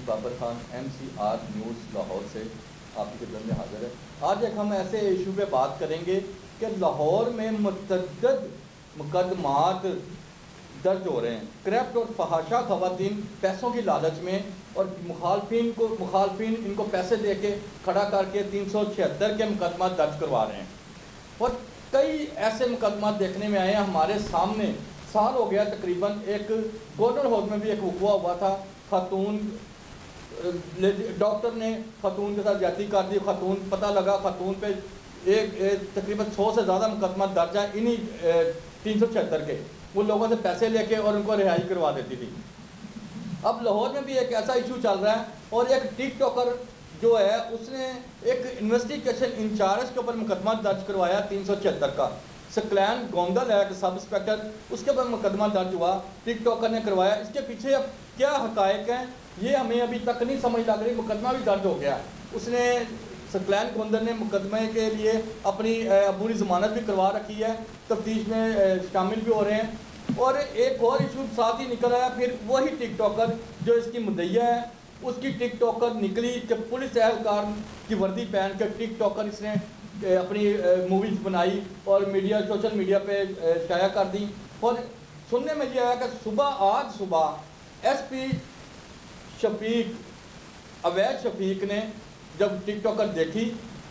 Babar Khan MCR news Lahore से आपकी खिदमत में हाजिर है। आज एक हम ऐसे इशू पे बात करेंगे कि लाहौर में मुतअद्दिद मुकदमात दर्ज हो रहे हैं। करप्ट और फहाशा खवातीन पैसों की लालच में और मुखालफिन इनको पैसे दे के खड़ा करके 376 के मुकदमा दर्ज करवा रहे हैं। और कई ऐसे मुकदमा देखने में आए हैं हमारे सामने। साल हो गया तकरीबन, एक गोल्डन हाउस में भी एक वक़्वा हुआ था। खातून डॉक्टर ने खातून के साथ ज्यादती कर दी। खातून पता लगा खातून पे एक तकरीबन 100 से ज़्यादा मुकदमा दर्ज है इन्हीं 376 के। वो लोगों से पैसे लेके और उनको रिहाई करवा देती थी। अब लाहौर में भी एक ऐसा इशू चल रहा है और एक टिकटॉकर जो है उसने एक इन्वेस्टिगेशन इंचार्ज के ऊपर मुकदमा दर्ज करवाया 376 का। सकलैन गोंदल है सब इंस्पेक्टर, उसके ऊपर मुकदमा दर्ज हुआ, टिकटॉकर ने करवाया। इसके पीछे अब क्या हकायक हैं ये हमें अभी तक नहीं समझ लग रही। मुकदमा भी दर्ज हो गया, उसने सकलैन गोंदल ने मुकदमे के लिए अपनी अबूरी ज़मानत भी करवा रखी है, तफ्तीश में शामिल भी हो रहे हैं। और एक और इशू साथ ही निकल आया, फिर वही टिकटॉकर जो इसकी मुद्दइया है उसकी टिकटॉकर निकली कि पुलिस एहलकार की वर्दी पहन कर टिकटॉकर इसने अपनी मूवीज़ बनाई और सोशल मीडिया पे शाया कर दी। और सुनने में ये आया कि आज सुबह SP शफीक अवैध शफीक ने जब टिकटॉकर देखी,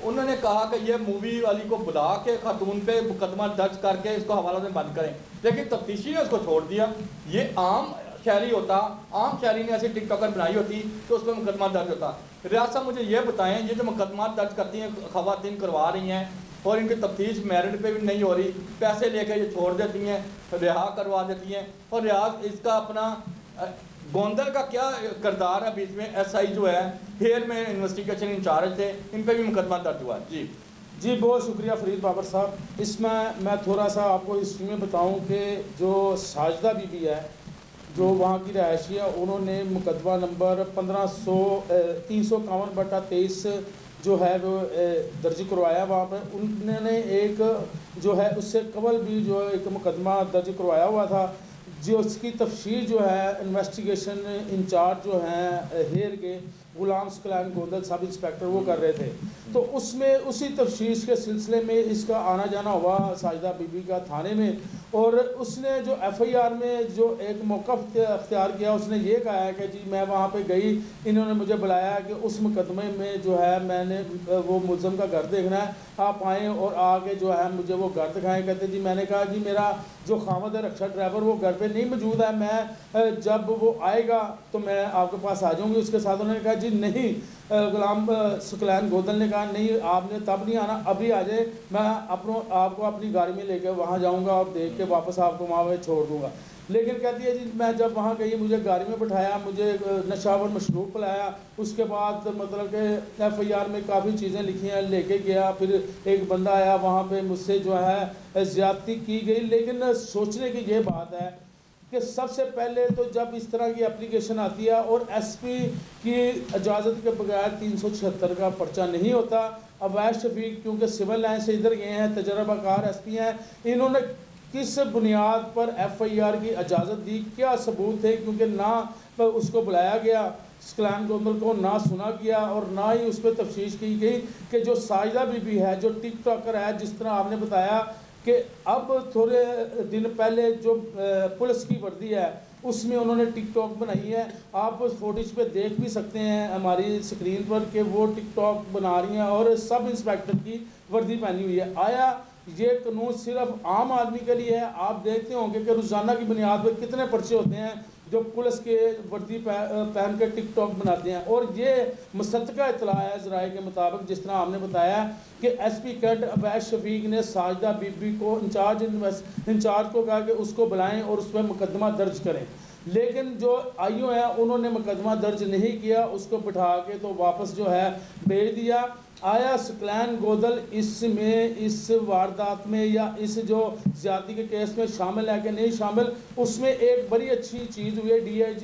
उन्होंने कहा कि ये मूवी वाली को बुला के खातून पे मुकदमा दर्ज करके इसको हवाला में बंद करें, लेकिन तफ्तीशी ने उसको छोड़ दिया। ये आम शहरी होता, आम शहरी ने ऐसी टिकटॉकर बनाई होती तो उस पर मुकदमा दर्ज होता। रियासत साहब मुझे ये बताएं, ये जो मुकदमा दर्ज करती हैं खवातीन करवा रही हैं और इनकी तफ्तीश मेरिट पे भी नहीं हो रही, पैसे लेकर ये छोड़ देती हैं, रिहा करवा देती हैं। और रियाज इसका अपना गोंदल का क्या किरदार है बीच में? SI जो है हेयर में इन्वेस्टिगेशन इंचार्ज थे, इन पर भी मुकदमा दर्ज हुआ। जी बहुत शुक्रिया फरीद बाबर साहब। इसमें मैं थोड़ा सा आपको हिस्ट्री में बताऊं कि जो साजिदा बीबी है जो वहाँ की रहायशी है, उन्होंने मुकदमा नंबर 351/23 जो है वो दर्ज करवाया। वहाँ पर उन्होंने एक जो है उससे कबल भी जो एक मुकदमा दर्ज करवाया हुआ था, जो उसकी तफसीर जो है इन्वेस्टिगेशन इंचार्ज जो हैं हेयर के गुलाम सकलैन गोंदल सब इंस्पेक्टर वो कर रहे थे। तो उसमें उसी तफसीर के सिलसिले में इसका आना जाना हुआ साजिदा बीबी का थाने में। और उसने जो FIR में जो एक मौक़िफ़ अख्तियार किया, उसने ये कहा है कि जी मैं वहाँ पे गई, इन्होंने मुझे बुलाया कि उस मुकदमे में जो है मैंने वो मुलज़म का घर देखना है, आप आएँ और आके जो है मुझे वो घर दिखाएँ। कहते जी मैंने कहा जी मेरा जो खामद रक्षा ड्राइवर वो घर पे नहीं मौजूद है, मैं जब वो आएगा तो मैं आपके पास आ जाऊँगी उसके साथ। उन्होंने कहा जी नहीं, गुलाम सकलैन गोंदल ने कहा नहीं आपने तब नहीं आना, अभी आ जाए, मैं आपको अपनी गाड़ी में लेकर वहाँ जाऊँगा और देख के वापस आपको वहाँ पे छोड़ दूँगा। लेकिन कहती है जी मैं जब वहाँ गई मुझे गाड़ी में बैठाया, मुझे नशावर मशरूब पिलाया, उसके बाद मतलब कि FIR में काफ़ी चीज़ें लिखी हैं, लेके गया। फिर एक बंदा आया, वहाँ पे मुझसे जो है ज़्यादती की गई। लेकिन सोचने की ये बात है कि सबसे पहले तो जब इस तरह की एप्लीकेशन आती है और SP की इजाज़त के बगैर 376 का पर्चा नहीं होता। अवैध शफीक क्योंकि सिविल लाइन से इधर गए हैं, तजर्बाकार SP हैं, इन्होंने किस बुनियाद पर FIR की इजाज़त दी, क्या सबूत थे? क्योंकि ना उसको बुलाया गया सकलैन गोंदल को, ना सुना गया और ना ही उस पर तफ्तीश की गई कि जो साजिदा बीबी है जो टिकटॉकर है, जिस तरह आपने बताया कि अब थोड़े दिन पहले जो पुलिस की वर्दी है उसमें उन्होंने टिकटॉक बनाई है। आप उस फुटेज पे देख भी सकते हैं हमारी स्क्रीन पर कि वो टिकटॉक बना रही हैं और सब इंस्पेक्टर की वर्दी पहनी हुई है। आया ये कानून सिर्फ आम आदमी के लिए है? आप देखते होंगे कि रोज़ाना की बुनियाद पर कितने पर्चे होते हैं जो पुलिस के वर्दी पहन कर टिकटॉक बनाते हैं। और ये मुसद्दक़ा इत्तला है ज़राए के मुताबिक, जिस तरह आपने बताया कि SP कैड अवैध शफीक ने साजिदा बीबी को इंचार्ज को कहा कि उसको बुलाएं और उस पर मुकदमा दर्ज करें। लेकिन जो IO है उन्होंने मुकदमा दर्ज नहीं किया, उसको बिठा के तो वापस जो है भेज दिया। आया सकलैन गोंदल इसमें इस वारदात में या इस जो ज़्यादती के केस में शामिल है कि नहीं शामिल? उसमें एक बड़ी अच्छी चीज़ हुई है, DIG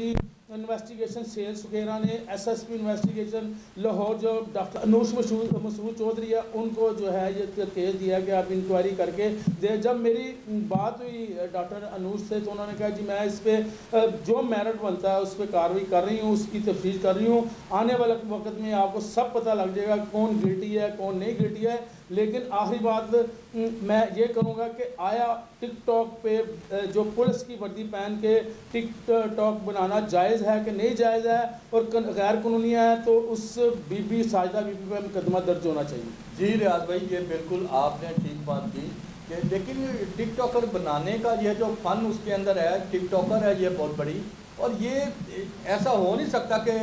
इन्वेस्टिगेशन सेल सुखेरा ने SSP इन्वेस्टिगेशन लाहौर जो डॉक्टर अनूश मसूद चौधरी है उनको जो है ये केस दिया कि आप इंक्वायरी करके दे। जब मेरी बात हुई डॉक्टर अनूश से तो उन्होंने कहा जी मैं इस पर जो मेरिट बनता है उस पर कार्रवाई कर रही हूँ, उसकी तफ्तीश कर रही हूँ। आने वाले वक्त में आपको सब पता लग जाएगा कौन गिल्टी है कौन नहीं गिल्टी है। लेकिन आखिरी बात मैं ये करूँगा कि आया टिकटॉक पे जो पुलिस की वर्दी पहन के टिकटॉक बनाना जायज़ है कि नहीं जायज़ है और गैर कानूनी है तो उस बीबी साजिदा बीबी पे मुकदमा दर्ज होना चाहिए। जी रियाज भाई, ये बिल्कुल आपने ठीक बात की कि लेकिन टिकटॉकर बनाने का ये जो फ़न उसके अंदर है, टिकटॉकर है ये बहुत बड़ी, और ये ऐसा हो नहीं सकता कि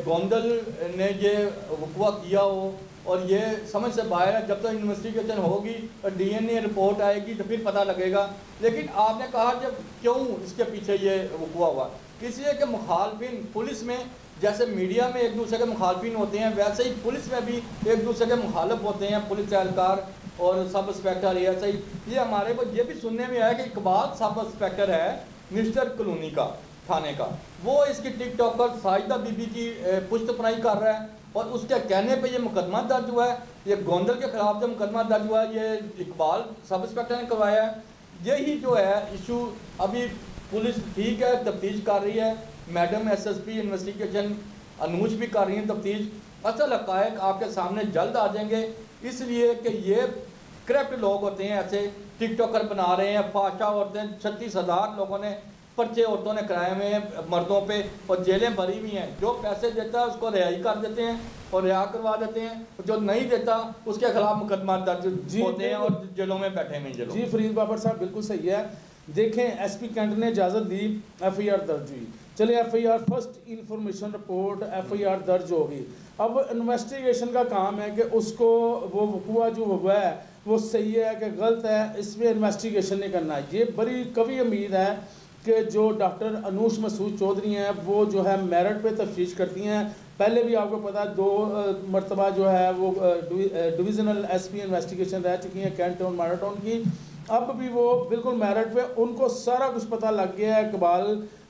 गोंदल ने ये वक़्वा किया हो और ये समझ से बाहर है। जब तक इन्वेस्टिगेशन होगी और DNA रिपोर्ट आएगी तो फिर पता लगेगा। लेकिन आपने कहा जब क्यों इसके पीछे ये वक़्वा हुआ, इसलिए कि मुखालफिन पुलिस में जैसे मीडिया में एक दूसरे के मुखालफिन होते हैं वैसे ही पुलिस में भी एक दूसरे के मुखालफ होते हैं, पुलिस एहलकार और सब इंस्पेक्टर। ऐसा ही ये हमारे को ये भी सुनने में आया कि इकबाल सब इंस्पेक्टर है मिस्टर कॉलोनी का थाने का, वो इसकी टिकटॉकर साजिदा बीबी की पुश्तपनाही कर रहा है और उसके कहने पे ये मुकदमा दर्ज हुआ है। ये गोंदल के खिलाफ जो मुकदमा दर्ज हुआ है ये इकबाल सब इंस्पेक्टर ने करवाया है। यही जो है इशू अभी पुलिस ठीक है तफ्तीश कर रही है, मैडम SSP इन्वेस्टिगेशन अनूज भी कर रही हैं तफ्तीश। असल हक़ाइक़ आपके सामने जल्द आ जाएंगे, इसलिए कि ये करप्ट लोग होते हैं, ऐसे टिकटॉकर बना रहे हैं, फाशा औरतें 36,000 लोगों ने पर्चे औरतों ने कराए हुए हैं मर्दों पे और जेलें भरी हुई हैं। जो पैसे देता है उसको रिहाई कर देते हैं और रिहा करवा देते हैं, जो नहीं देता उसके खिलाफ मुकदमा दर्ज होते हैं और जेलों में बैठे हुए जेलों। जी फरीद बाबर साहब बिल्कुल सही है। देखें SP कैंट ने इजाज़त दी, FIR दर्ज हुई, चलिए FIR first information report FIR दर्ज होगी। अब इन्वेस्टिगेशन का काम है कि उसको वो वक़्वा जो हुआ है वो सही है कि गलत है, इसमें इन्वेस्टिगेशन नहीं करना है। ये बड़ी कवी उम्मीद है कि जो डॉक्टर अनूश मसूद चौधरी हैं वो जो है मेरिट पे तफ्तीश करती हैं। पहले भी आपको पता है 2 मरतबा जो है वो डिविजनल SP इन्वेस्टिगेशन रह चुकी हैं कैंट और मैराथन की। अब भी वो बिल्कुल मेरिट पे उनको सारा कुछ पता लग गया है। इकबाल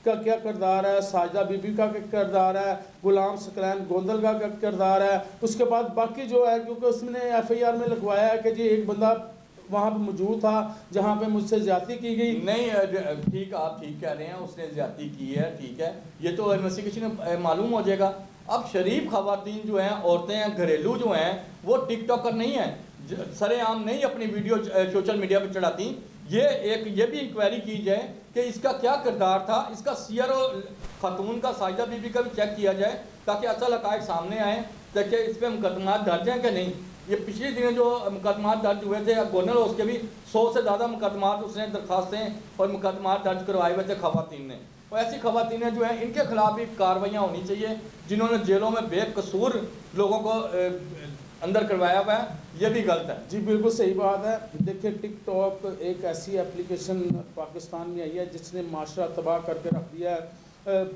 का क्या किरदार है, साजिदा बीबी का क्या किरदार है, गुलाम सकलैन गोंदल का क्या किरदार है। उसके बाद बाकी जो है क्योंकि उसने FIR में लिखवाया है कि जी एक बंदा वहाँ पे मौजूद था जहाँ पे मुझसे ज्यादती की गई। नहीं ठीक, आप ठीक कह रहे हैं, उसने ज्यादती की है, ठीक है, ये तो इन्वेस्टिगेशन में मालूम हो जाएगा। अब शरीफ खवातीन जो हैं, औरतें हैं, घरेलू जो हैं, वो टिकटॉकर नहीं हैं, सरेआम नहीं अपनी वीडियो सोशल मीडिया पर चढ़ाती। ये भी इंक्वायरी की जाए कि इसका क्या किरदार था, इसका सीयर खातून का साजिदा बीबी का भी चेक किया जाए ताकि असल हक़ाइक़ सामने आए, ताकि इस पर मुकदमा दर्ज हैं कि नहीं। ये पिछले दिनों जो मुकदमा दर्ज हुए थे गोनल, उसके भी 100 से ज़्यादा मुकदमा उसने दरखास्तें और मुकदमा दर्ज करवाए हुए थे खवातीन ने। और ऐसी खवातीनें जो हैं इनके खिलाफ भी कार्रवाइयाँ होनी चाहिए जिन्होंने जेलों में बेकसूर लोगों को अंदर करवाया हुआ है, ये भी गलत है। जी बिल्कुल सही बात है। देखिए टिकटॉक एक ऐसी एप्लीकेशन पाकिस्तान में आई है जिसने माशरा तबाह करके रख दिया है,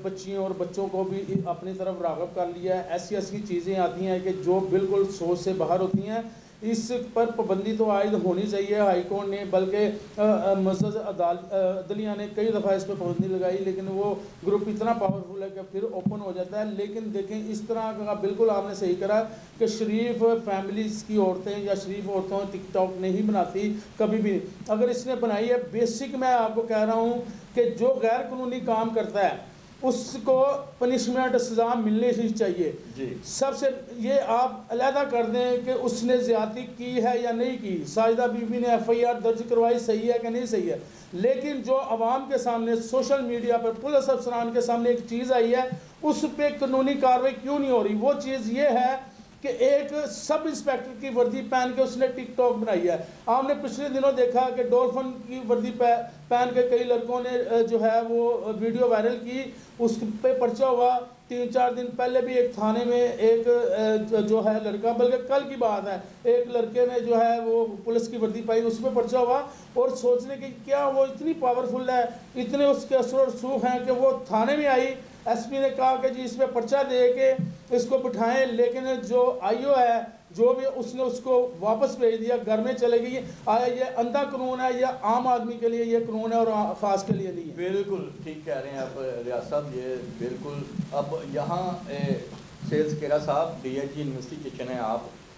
बच्चियों और बच्चों को भी अपनी तरफ राग़ब कर लिया है। ऐसी ऐसी चीज़ें आती हैं कि जो बिल्कुल सोच से बाहर होती हैं। इस पर पाबंदी तो आयद होनी चाहिए हाई कोर्ट ने, बल्कि मज़द अदलिया ने कई दफ़ा इस पर पाबंदी लगाई, लेकिन वो ग्रुप इतना पावरफुल है कि फिर ओपन हो जाता है। लेकिन देखें इस तरह का बिल्कुल आपने सही करा कि शरीफ फैमिलीज़ की औरतें या शरीफ औरतों टिकटॉक नहीं बनाती कभी भी। अगर इसने बनाई है, बेसिक मैं आपको कह रहा हूँ कि जो गैर कानूनी काम करता है उसको पनिशमेंट सज़ा मिलनी ही चाहिए जी। सबसे ये आप अलहदा कर दें कि उसने ज़्यादती की है या नहीं की। साजिदा बीबी ने FIR दर्ज करवाई, सही है कि नहीं सही है, लेकिन जो आवाम के सामने सोशल मीडिया पर पुलिस अफसरान के सामने एक चीज़ आई है उस पर कानूनी कार्रवाई क्यों नहीं हो रही। वो चीज़ ये है कि एक सब इंस्पेक्टर की वर्दी पहन के उसने टिकटॉक बनाई है। आपने पिछले दिनों देखा कि डॉल्फिन की वर्दी पहन के कई लड़कों ने जो है वो वीडियो वायरल की, उस पे पर्चा हुआ। 3-4 दिन पहले भी एक थाने में एक जो है लड़का, बल्कि कल की बात है, एक लड़के ने जो है वो पुलिस की वर्दी पाई, उस पर पर्चा हुआ। और सोचने की क्या वो इतनी पावरफुल है, इतने उसके असर और सूख हैं कि वो थाने में आई। SP ने कहा कि जी इस पर पर्चा दे के इसको बिठाएं, लेकिन जो IO है जो भी उसने उसको वापस भेज दिया, घर में चले गई। आया ये अंधा कानून है या आम आदमी के लिए ये कानून है और ख़ास के लिए नहीं है? बिल्कुल ठीक कह रहे हैं आप रियाज साहब, ये बिल्कुल। अब यहाँ सेल्स केरा साहब DIG इन्वेस्टिगेशन है,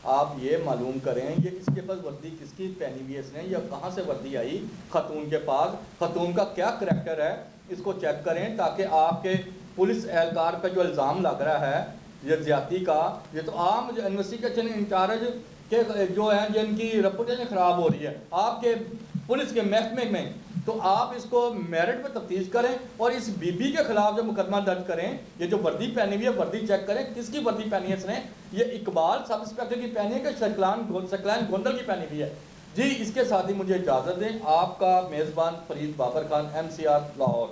आप ये मालूम करें ये इसके पास वर्दी किसकी पहनी हुई है इसने, या कहाँ से वर्दी आई खतून के पास, खतून का क्या करैक्टर है, इसको चेक करें, ताकि आपके पुलिस एहलकार पर जो इल्ज़ाम लग रहा है ये ज्यादती का, ये तो आम जो इन्वेस्टिगेशन इंचार्ज के जो हैं जिनकी रेपुटेशन ख़राब हो रही है आपके पुलिस के महकमे में, तो आप इसको मेरिट पर तफ्तीश करें और इस बीबी के खिलाफ जो मुकदमा दर्ज करें। ये जो वर्दी पहनी हुई है वर्दी चेक करें किसकी वर्दी पहनी है इसने, ये इकबाल सब इंस्पेक्टर की पहनी है कि शकलान गोंदल की पहनी हुई है। जी इसके साथ ही मुझे इजाज़त दें, आपका मेज़बान फरीद बाबर खान, MCR लाहौर।